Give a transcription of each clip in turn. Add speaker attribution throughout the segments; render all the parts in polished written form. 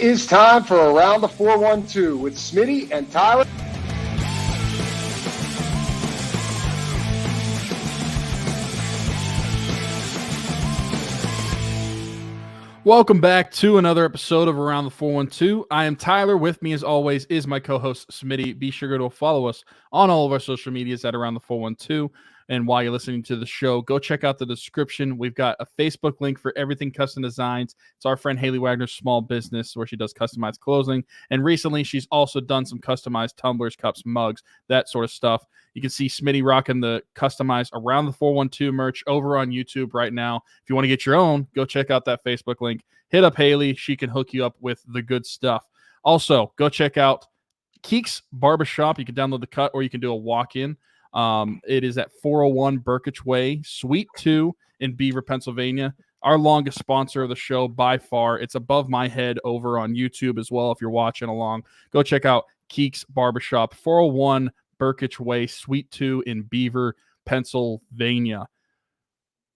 Speaker 1: is time for Around the 412 with Smitty and Tyler.
Speaker 2: Welcome back to another episode of Around the 412. I am Tyler. With me, as always, is my co-host, Smitty. Be sure to follow us on all of our social medias at Around the 412. And while you're listening to the show, go check out the description. We've got a Facebook link for everything custom designs. It's our friend Haley Wagner's small business where she does customized clothing. And recently, she's also done some customized tumblers, cups, mugs, that sort of stuff. You can see Smitty rocking the customized Around the 412 merch over on YouTube right now. If you want to get your own, go check out that Facebook link. Hit up Haley. She can hook you up with the good stuff. Also, go check out Keek's Barbershop. You can download the cut or you can do a walk-in. It is at 401 Burkich Way, Suite 2 in Beaver, Pennsylvania. Our longest sponsor of the show by far. It's above my head over on YouTube as well. If you're watching along, go check out Keek's Barbershop, 401 Burkich Way, Suite 2 in Beaver, Pennsylvania.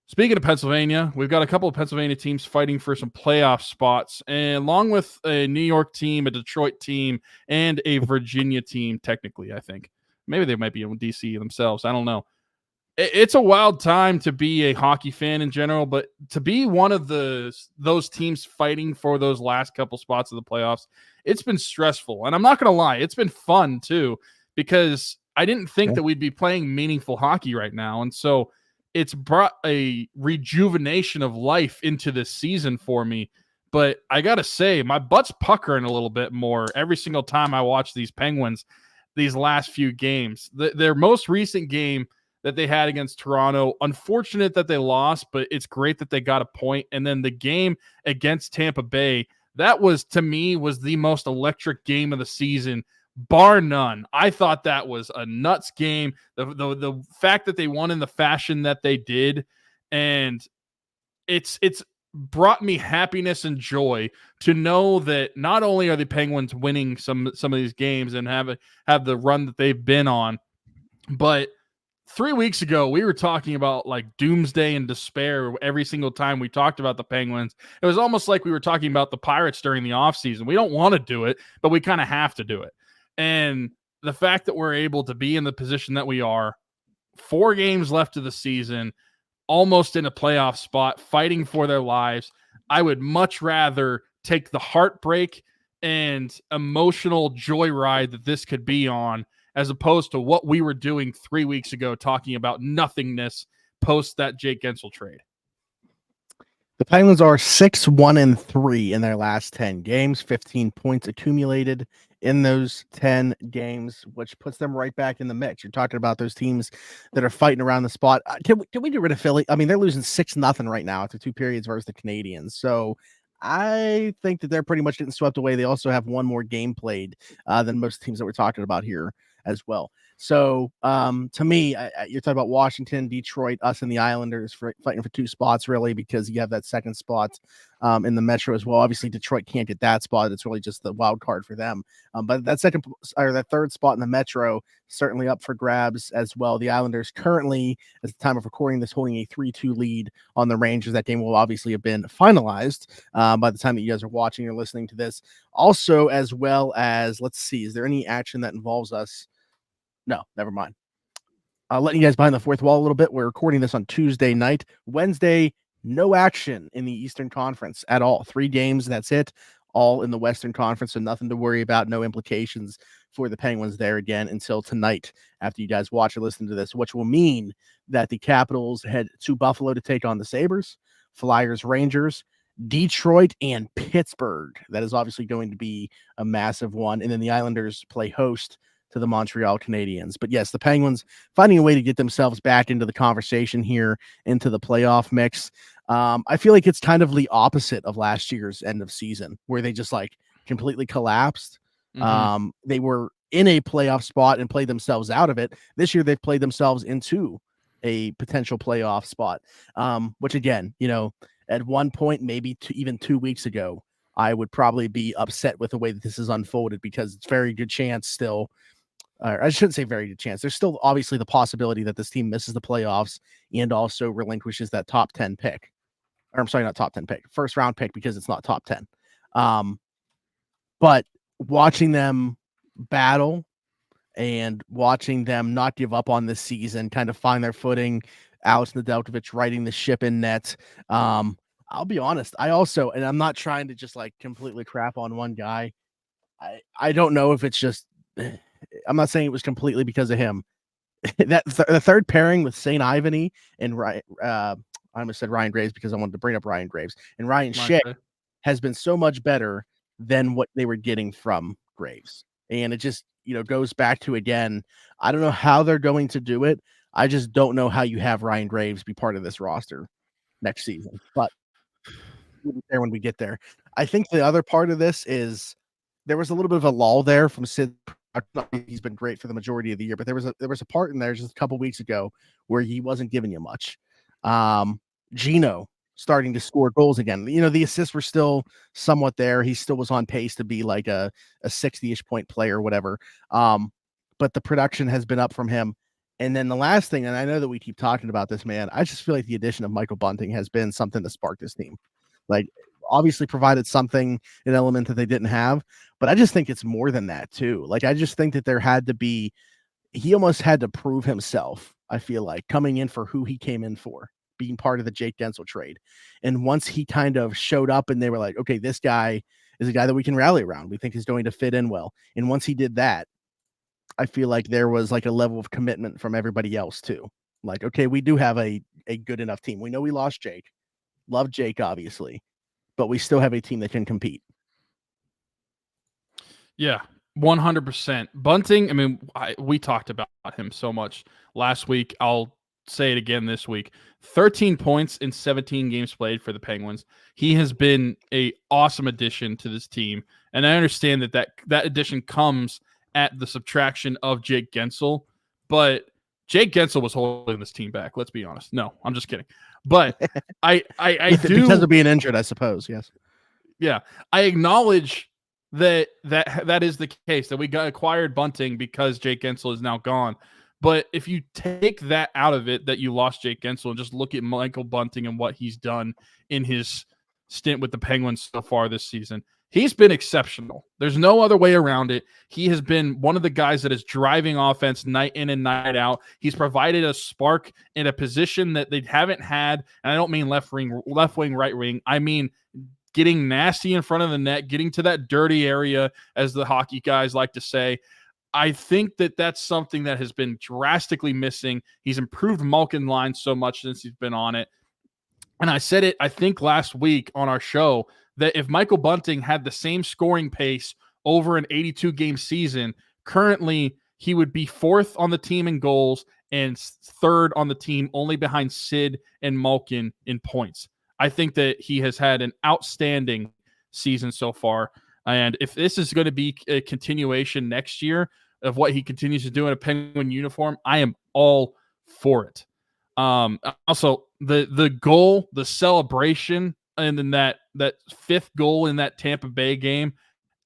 Speaker 2: Speaking of Pennsylvania, we've got a couple of Pennsylvania teams fighting for some playoff spots, and along with a New York team, a Detroit team, and a Virginia team, technically, I think. Maybe they might be in D.C. themselves. I don't know. It's a wild time to be a hockey fan in general, but to be one of those teams fighting for those last couple spots of the playoffs, it's been stressful. And I'm not going to lie, it's been fun too, because I didn't think that we'd be playing meaningful hockey right now. And so it's brought a rejuvenation of life into this season for me. But I got to say, my butt's puckering a little bit more every single time I watch these Penguins these last few games. Their most recent game that they had against Toronto, unfortunate that they lost, but it's great that they got a point. And then the game against Tampa Bay, that was, to me, was the most electric game of the season, bar none. I thought that was a nuts game. The fact that they won in the fashion that they did, and it's brought me happiness and joy to know that not only are the Penguins winning some of these games and have the run that they've been on, but 3 weeks ago we were talking about like doomsday and despair every single time we talked about the Penguins. It was almost like we were talking about the Pirates during the offseason. We don't want to do it, but we kind of have to do it. And the fact that we're able to be in the position that we are, 4 games left of the season, almost in a playoff spot, fighting for their lives, I would much rather take the heartbreak and emotional joyride that this could be on, as opposed to what we were doing 3 weeks ago, talking about nothingness post that Jake Gensel trade.
Speaker 3: The Penguins are 6-1-3 in their last 10 games, 15 points accumulated in those 10 games, which puts them right back in the mix. You're talking about those teams that are fighting around the spot. Can we get rid of Philly? I mean, they're losing 6-0 right now after 2 periods versus the Canadiens. So I think that they're pretty much getting swept away. They also have one more game played than most teams that we're talking about here as well. So to me, you're talking about Washington, Detroit, us and the Islanders fighting for 2 spots, really, because you have that second spot in the Metro as well. Obviously, Detroit can't get that spot. It's really just the wild card for them. But that that third spot in the Metro certainly up for grabs as well. The Islanders currently, at the time of recording this, holding a 3-2 lead on the Rangers. That game will obviously have been finalized by the time that you guys are watching or listening to this. Also, as well as, let's see, is there any action that involves us? No, never mind. Letting you guys behind the fourth wall a little bit. We're recording this on Tuesday night. Wednesday, no action in the Eastern Conference at all. 3 games, that's it. All in the Western Conference, so nothing to worry about. No implications for the Penguins there again until tonight after you guys watch or listen to this, which will mean that the Capitals head to Buffalo to take on the Sabres, Flyers, Rangers, Detroit, and Pittsburgh. That is obviously going to be a massive one. And then the Islanders play host to the Montreal Canadiens. But yes, the Penguins finding a way to get themselves back into the conversation here, into the playoff mix. I feel like it's kind of the opposite of last year's end of season, where they just like completely collapsed. Mm-hmm. They were in a playoff spot and played themselves out of it. This year, they've played themselves into a potential playoff spot, which again, you know, at one point, maybe even 2 weeks ago, I would probably be upset with the way that this is unfolded, because it's very good chance still. I shouldn't say very good chance. There's still obviously the possibility that this team misses the playoffs and also relinquishes that top 10 pick. Or I'm sorry, not top 10 pick, first round pick, because it's not top 10. But watching them battle and watching them not give up on this season, kind of find their footing, Alex Nedeljkovic riding the ship in net. I'll be honest. I also, and I'm not trying to just like completely crap on one guy. I don't know if it's just, I'm not saying it was completely because of him. The third pairing with St. Ivany and Ryan, I almost said Ryan Graves because I wanted to bring up Ryan Graves and Ryan Shea has been so much better than what they were getting from Graves. And it just, goes back to, again, I don't know how they're going to do it. I just don't know how you have Ryan Graves be part of this roster next season. But we'll be there when we get there. I think the other part of this is there was a little bit of a lull there from Sid. He's been great for the majority of the year, but there was a part in there just a couple weeks ago where he wasn't giving you much. Gino starting to score goals again. The assists were still somewhat there. He still was on pace to be like a 60-ish point player or whatever. But the production has been up from him. And then the last thing, and I know that we keep talking about this, man, I just feel like the addition of Michael Bunting has been something to spark this team. Like, obviously provided something, an element that they didn't have, but I just think it's more than that too. Like, I just think that there had to be, he almost had to prove himself, I feel like, coming in for who he came in for, being part of the Jake Gensel trade. And once he kind of showed up and they were like, okay, this guy is a guy that we can rally around. We think is going to fit in well. And once he did that, I feel like there was like a level of commitment from everybody else too. Like, okay, we do have a good enough team. We know we lost Jake. Love Jake, obviously, but we still have a team that can compete.
Speaker 2: Yeah, 100%. Bunting, I mean, we talked about him so much last week. I'll say it again this week. 13 points in 17 games played for the Penguins. He has been an awesome addition to this team, and I understand that addition comes at the subtraction of Jake Gensel, but Jake Gensel was holding this team back. Let's be honest. No, I'm just kidding. But I do,
Speaker 3: because of being injured, I suppose. Yes.
Speaker 2: Yeah, I acknowledge that is the case, that we got acquired Bunting because Jake Gensel is now gone. But if you take that out of it, that you lost Jake Gensel, and just look at Michael Bunting and what he's done in his stint with the Penguins so far this season, he's been exceptional. There's no other way around it. He has been one of the guys that is driving offense night in and night out. He's provided a spark in a position that they haven't had, and I don't mean left wing, right wing. I mean getting nasty in front of the net, getting to that dirty area, as the hockey guys like to say. I think that that's something that has been drastically missing. He's improved Malkin line so much since he's been on it. And I said it, I think, last week on our show, that if Michael Bunting had the same scoring pace over an 82-game season, currently he would be fourth on the team in goals and third on the team, only behind Sid and Malkin in points. I think that he has had an outstanding season so far. And if this is going to be a continuation next year of what he continues to do in a Penguin uniform, I am all for it. Also, the goal, the celebration, and then that fifth goal in that Tampa Bay game,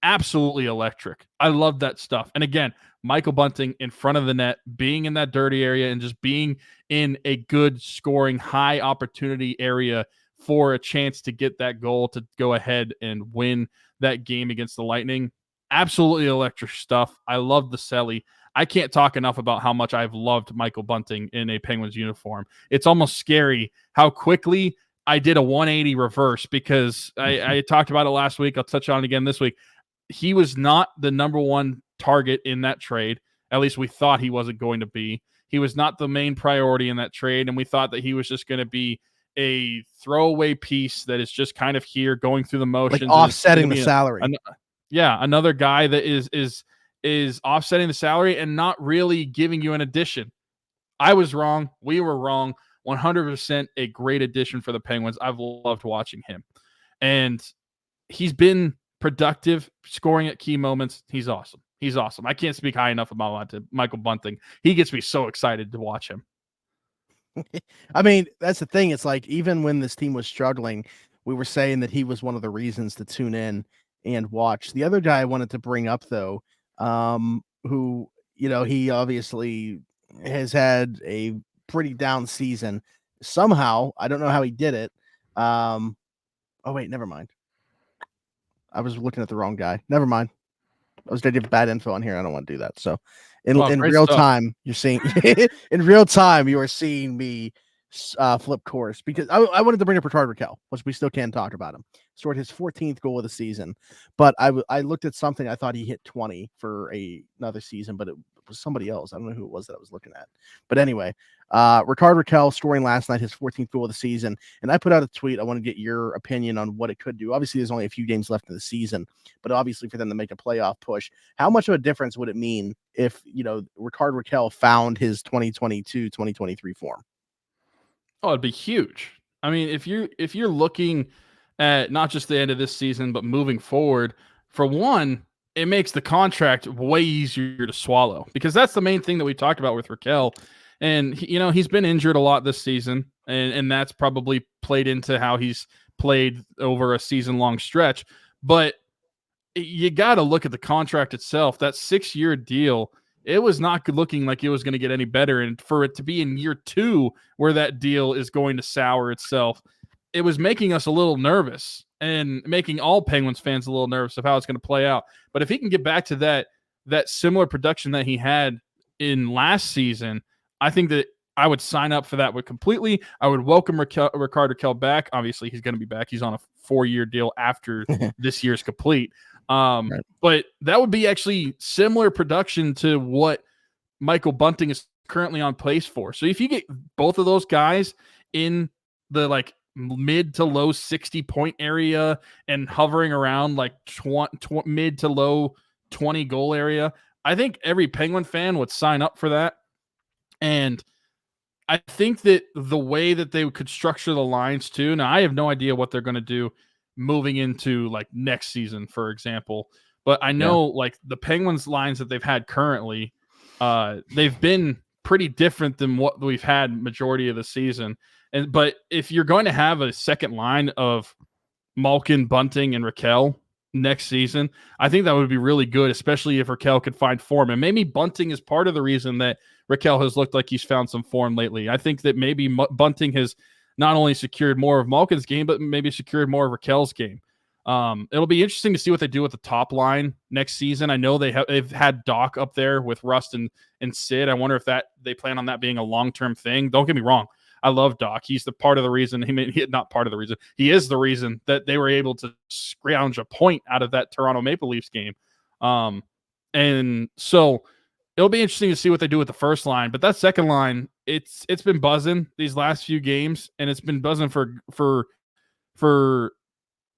Speaker 2: absolutely electric. I love that stuff. And again, Michael Bunting in front of the net, being in that dirty area and just being in a good scoring, high opportunity area for a chance to get that goal to go ahead and win that game against the Lightning. Absolutely electric stuff. I love the celly. I can't talk enough about how much I've loved Michael Bunting in a Penguins uniform. It's almost scary how quickly I did a 180 reverse, because I talked about it last week. I'll touch on it again this week. He was not the number one target in that trade. At least we thought he wasn't going to be. He was not the main priority in that trade, and we thought that he was just going to be a throwaway piece that is just kind of here going through the motions,
Speaker 3: like offsetting the salary.
Speaker 2: Another guy that is offsetting the salary and not really giving you an addition. I was wrong. We were wrong. 100% a great addition for the Penguins. I've loved watching him, and he's been productive, scoring at key moments. He's awesome. He's awesome. I can't speak high enough about Michael Bunting. He gets me so excited to watch him.
Speaker 3: I mean, that's the thing. It's like, even when this team was struggling, we were saying that he was one of the reasons to tune in and watch. The other guy I wanted to bring up, though, who, he obviously has had a pretty down season. Somehow, I don't know how he did it. Oh, wait, never mind. I was looking at the wrong guy. Never mind. I was going to give bad info on here. I don't want to do that. So in
Speaker 2: Great
Speaker 3: real
Speaker 2: stuff.
Speaker 3: time, you're seeing in real time, you are seeing me flip course because I wanted to bring up Rickard Rakell, which we still can talk about him. Scored his 14th goal of the season, but I looked at something. I thought he hit 20 for another season, but it was somebody else. I don't know who it was that I was looking at. But anyway, Rickard Rakell scoring last night his 14th goal of the season, and I put out a tweet. I want to get your opinion on what it could do. Obviously, there's only a few games left in the season, but obviously for them to make a playoff push, how much of a difference would it mean if Rickard Rakell found his 2022-2023 form?
Speaker 2: Oh, it'd be huge. I mean, if you're looking at not just the end of this season, but moving forward, for one, it makes the contract way easier to swallow because that's the main thing that we talked about with Rakell. And he's been injured a lot this season, and that's probably played into how he's played over a season-long stretch. But you got to look at the contract itself. That 6-year deal, it was not looking like it was going to get any better. And for it to be in year 2 where that deal is going to sour itself, it was making us a little nervous and making all Penguins fans a little nervous of how it's going to play out. But if he can get back to that similar production that he had in last season, I think that I would sign up for that completely. I would welcome Rickard Rakell back. Obviously, he's going to be back. He's on a 4-year deal after this year's complete. Right. But that would be actually similar production to what Michael Bunting is currently on pace for. So if you get both of those guys in the mid to low 60 point area and hovering around mid to low 20 goal area, I think every Penguin fan would sign up for that. And I think that the way that they could structure the lines too, now I have no idea what they're going to do moving into next season, for example. But I know the Penguins lines that they've had currently, they've been pretty different than what we've had majority of the season. But if you're going to have a second line of Malkin, Bunting, and Rakell next season, I think that would be really good, especially if Rakell could find form. And maybe Bunting is part of the reason that Rakell has looked like he's found some form lately. I think that maybe Bunting has not only secured more of Malkin's game, but maybe secured more of Rakell's game. It'll be interesting to see what they do with the top line next season. I know they've had Doc up there with Rust and Sid. I wonder if they plan on that being a long-term thing. Don't get me wrong. I love Doc. He's the part of the reason not part of the reason. He is the reason that they were able to scrounge a point out of that Toronto Maple Leafs game. And so it'll be interesting to see what they do with the first line, but that second line, it's been buzzing these last few games, and it's been buzzing for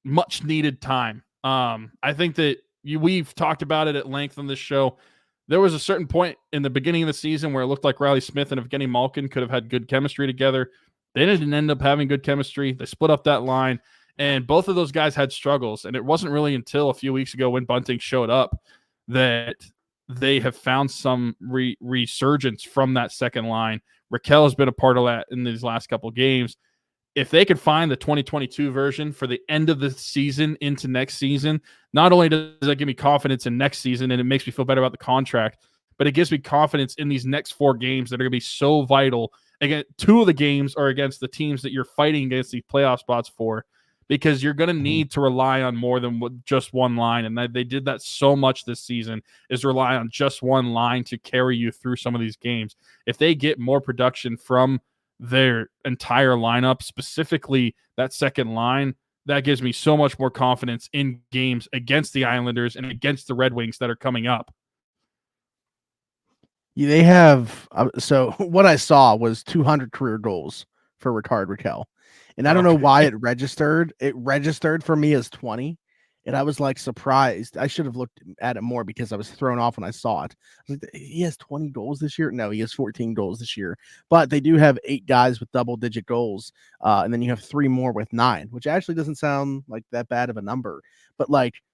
Speaker 2: much needed time. I think that we've talked about it at length on this show. There was a certain point in the beginning of the season where it looked like Riley Smith and Evgeni Malkin could have had good chemistry together. They didn't end up having good chemistry. They split up that line, and both of those guys had struggles. And it wasn't really until a few weeks ago when Bunting showed up that they have found some resurgence from that second line. Rakell has been a part of that in these last couple of games. If they could find the 2022 version for the end of the season into next season, not only does that give me confidence in next season and it makes me feel better about the contract, but it gives me confidence in these next 4 games that are going to be so vital. Again, 2 of the games are against the teams that you're fighting against these playoff spots for, because you're going to need to rely on more than just one line. And they did that so much this season, is rely on just one line to carry you through some of these games. If they get more production from their entire lineup, specifically that second line, that gives me so much more confidence in games against the Islanders and against the Red Wings that are coming up.
Speaker 3: They have so what I saw was 200 career goals for Rickard Rakell, and I don't know why it registered. It registered for me as 20, and I was surprised. I should have looked at it more because I was thrown off when I saw it. I was like, he has 20 goals this year? No, he has 14 goals this year. But they do have 8 guys with double-digit goals, and then you have 3 more with 9, which actually doesn't sound like that bad of a number. But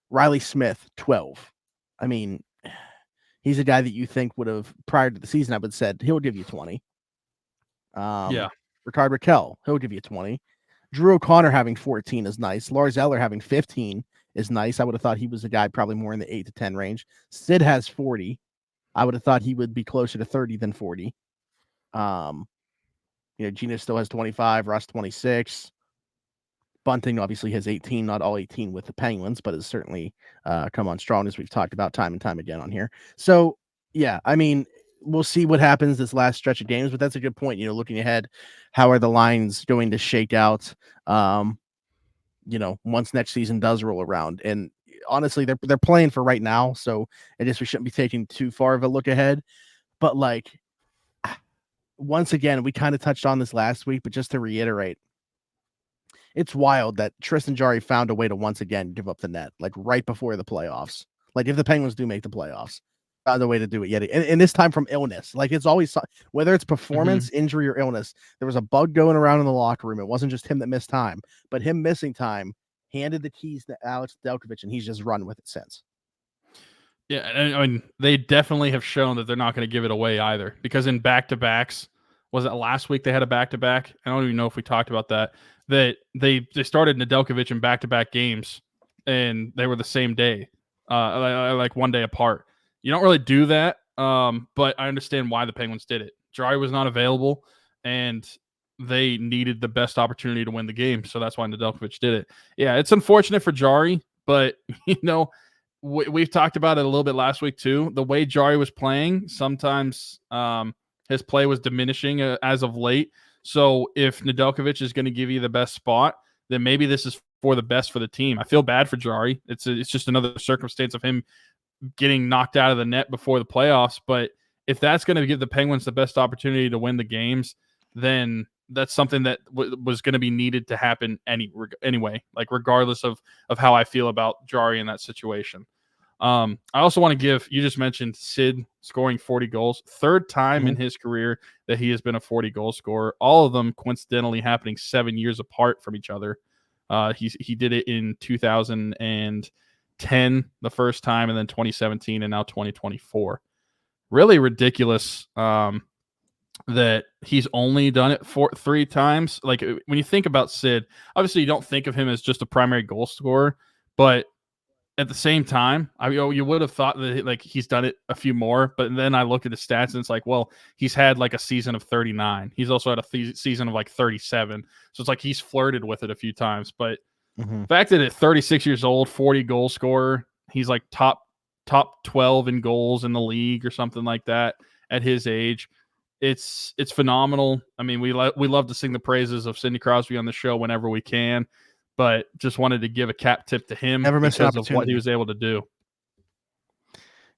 Speaker 3: Riley Smith, 12. I mean, he's a guy that you think would have, prior to the season, I would have said he'll give you 20. Rickard Rakell, he'll give you 20. Drew O'Connor having 14 is nice. Lars Eller having 15 is nice. I would have thought he was a guy probably more in the 8 to 10 range. Sid has 40. I would have thought he would be closer to 30 than 40. Gina still has 25, Russ 26. Bunting obviously has 18, not all 18 with the Penguins, but has certainly come on strong, as we've talked about time and time again on here. So, yeah, I mean, we'll see what happens this last stretch of games, but that's a good point. Looking ahead, how are the lines going to shake out? Once next season does roll around, and honestly, they're playing for right now, so I guess we shouldn't be taking too far of a look ahead. But like, once again, we kind of touched on this last week, but just to reiterate, it's wild that Tristan Jarry found a way to once again give up the net, like right before the playoffs. Like if the Penguins do make the playoffs, found a way to do it yet. And this time from illness. Like it's always, whether it's performance, injury, or illness, there was a bug going around in the locker room. It wasn't just him that missed time, but him missing time handed the keys to Alex Nedeljkovic, and he's just run with it since.
Speaker 2: Yeah, and I mean, they definitely have shown that they're not going to give it away either, because in back-to-backs, was it last week they had a back-to-back? I don't even know if we talked about that. That they started Nedeljkovic in back-to-back games, and they were the same day, like one day apart. You don't really do that, but I understand why the Penguins did it. Jarry was not available, and they needed the best opportunity to win the game, so that's why Nedeljkovic did it. Yeah, it's unfortunate for Jarry, but we've talked about it a little bit last week too. The way Jarry was playing, sometimes his play was diminishing as of late. So if Nedeljkovic is going to give you the best spot, then maybe this is for the best for the team. I feel bad for Jarry. It's just another circumstance of him getting knocked out of the net before the playoffs. But if that's going to give the Penguins the best opportunity to win the games, then that's something that was going to be needed to happen anyway, like regardless of how I feel about Jarry in that situation. I also want to give, you just mentioned Sid scoring 40 goals, third time in his career that he has been a 40 goal scorer, all of them coincidentally happening 7 years apart from each other. He did it in 2010 the first time, and then 2017, and now 2024. Really ridiculous that he's only done it 3 times. Like when you think about Sid, obviously you don't think of him as just a primary goal scorer, but at the same time, you would have thought that like he's done it a few more, but then I look at his stats and it's like, well, he's had like a season of 39. He's also had a season of like 37. So it's like he's flirted with it a few times. But the fact that at 36 years old, 40 goal scorer, he's like top 12 in goals in the league or something like that at his age. It's phenomenal. I mean, we love to sing the praises of Sidney Crosby on the show whenever we can, but just wanted to give a cap tip to him because of what he was able to do.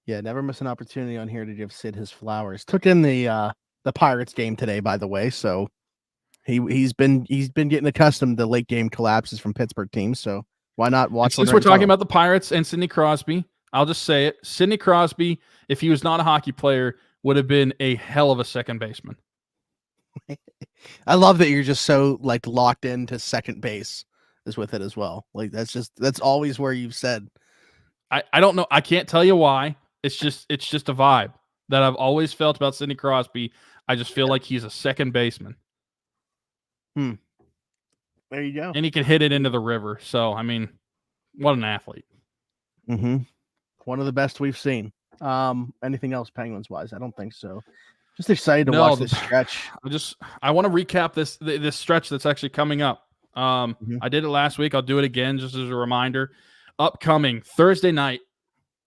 Speaker 3: Yeah, never miss an opportunity on here to give Sid his flowers. Took in the Pirates game today, by the way, so he's been getting accustomed to late game collapses from Pittsburgh teams. So why not watch?
Speaker 2: Since we're talking about the Pirates and Sidney Crosby, I'll just say it: Sidney Crosby, if he was not a hockey player, would have been a hell of a second baseman.
Speaker 3: I love that you're just so like locked into second base is with it as well. Like that's always where you've said.
Speaker 2: I don't know. I can't tell you why. It's just a vibe that I've always felt about Sidney Crosby. I just feel like he's a second baseman.
Speaker 3: There you go.
Speaker 2: And he can hit it into the river. So I mean, what an athlete.
Speaker 3: One of the best we've seen. Anything else Penguins wise? I don't think so. Just excited to watch this stretch.
Speaker 2: I want to recap this stretch that's actually coming up. I did it last week. I'll do it again just as a reminder. Upcoming Thursday night.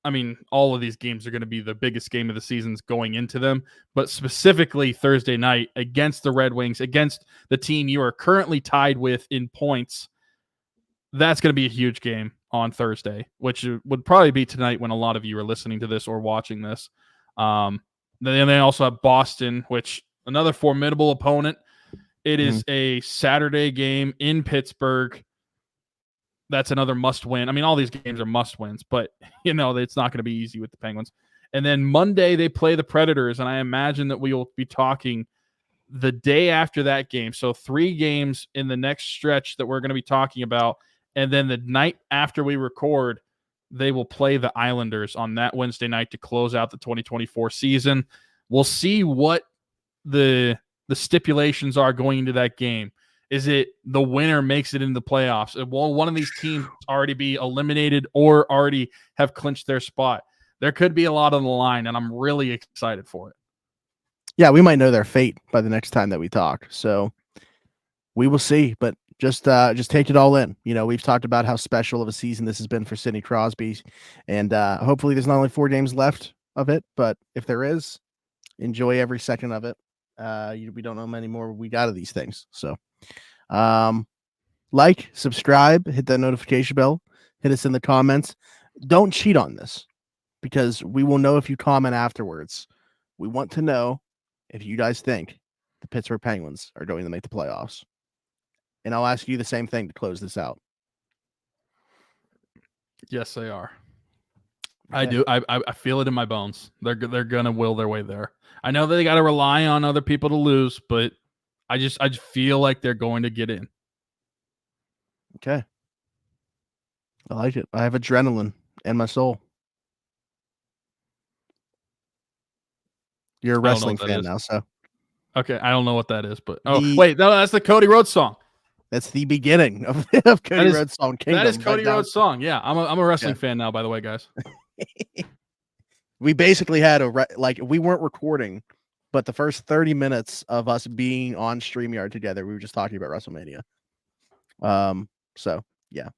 Speaker 2: I mean, all of these games are going to be the biggest game of the seasons going into them, but specifically Thursday night against the Red Wings, against the team you are currently tied with in points. That's going to be a huge game on Thursday, which would probably be tonight when a lot of you are listening to this or watching this. Then they also have Boston, which another formidable opponent. It is a Saturday game in Pittsburgh. That's another must win. I mean, all these games are must wins, but it's not going to be easy with the Penguins. And then Monday they play the Predators, and I imagine that we will be talking the day after that game. So 3 games in the next stretch that we're going to be talking about. And then the night after we record, they will play the Islanders on that Wednesday night to close out the 2024 season. We'll see what the stipulations are going into that game. Is it the winner makes it into the playoffs? Will one of these teams already be eliminated or already have clinched their spot? There could be a lot on the line, and I'm really excited for it. Yeah,
Speaker 3: we might know their fate by the next time that we talk. So we will see. But just take it all in. We've talked about how special of a season this has been for Sidney Crosby, and hopefully there's not only 4 games left of it, but if there is, enjoy every second of it. We don't know how many more we got of these things. So, like, subscribe, hit that notification bell, hit us in the comments. Don't cheat on this because we will know if you comment afterwards. We want to know if you guys think the Pittsburgh Penguins are going to make the playoffs. And I'll ask you the same thing to close this out.
Speaker 2: Yes, they are.
Speaker 3: Okay.
Speaker 2: I do. I feel it in my bones. They're gonna will their way there. I know they got to rely on other people to lose, but I just feel like they're going to get in.
Speaker 3: Okay. I like it. I have adrenaline in my soul. You're a wrestling fan now, so.
Speaker 2: Okay, I don't know what that is, but
Speaker 3: wait,
Speaker 2: no, that's the Cody Rhodes song.
Speaker 3: That's the beginning of Cody Rhodes' song Kingdom.
Speaker 2: That is Cody Rhodes' song. Yeah, I'm a wrestling fan now, by the way, guys.
Speaker 3: We basically had we weren't recording, but the first 30 minutes of us being on StreamYard together, we were just talking about WrestleMania. So yeah.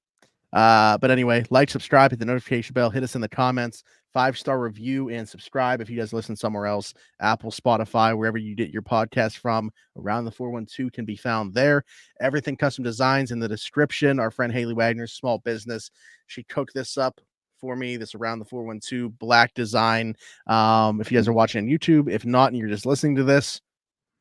Speaker 3: But anyway, like, subscribe, hit the notification bell, hit us in the comments, 5-star review, and subscribe if you guys listen somewhere else, Apple, Spotify, wherever you get your podcast from. Around the 412 can be found there. Everything Custom Designs in the description. Our friend Haley Wagner's small business. She cooked this up for me, this Around the 412 black design. If you guys are watching on YouTube, if not, and you're just listening to this,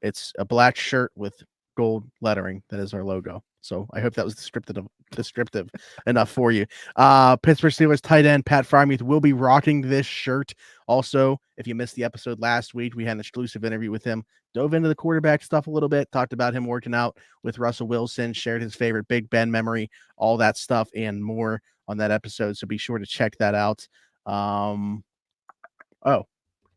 Speaker 3: it's a black shirt with gold lettering. That is our logo. So I hope that was descriptive enough for you. Pittsburgh Steelers tight end Pat Freiermuth will be rocking this shirt. Also, if you missed the episode last week, we had an exclusive interview with him. Dove into the quarterback stuff a little bit, talked about him working out with Russell Wilson, shared his favorite Big Ben memory, all that stuff and more on that episode. So be sure to check that out.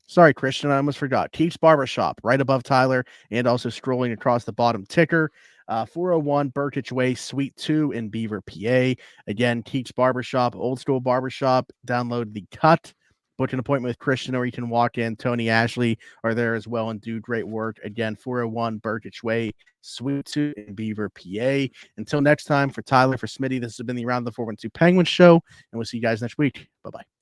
Speaker 3: Sorry, Christian, I almost forgot. Keith's Barbershop, right above Tyler, and also scrolling across the bottom ticker. 401 Burkitch Way, Suite 2 in Beaver, PA. Again, Keith's Barbershop, old school barbershop. Download the Cut. Book an appointment with Christian, or you can walk in. Tony, Ashley are there as well and do great work. Again, 401 Burkitch Way, Suite 2 in Beaver, PA. Until next time, for Tyler, for Smitty, this has been the Around the 412 Penguins show, and we'll see you guys next week. Bye-bye.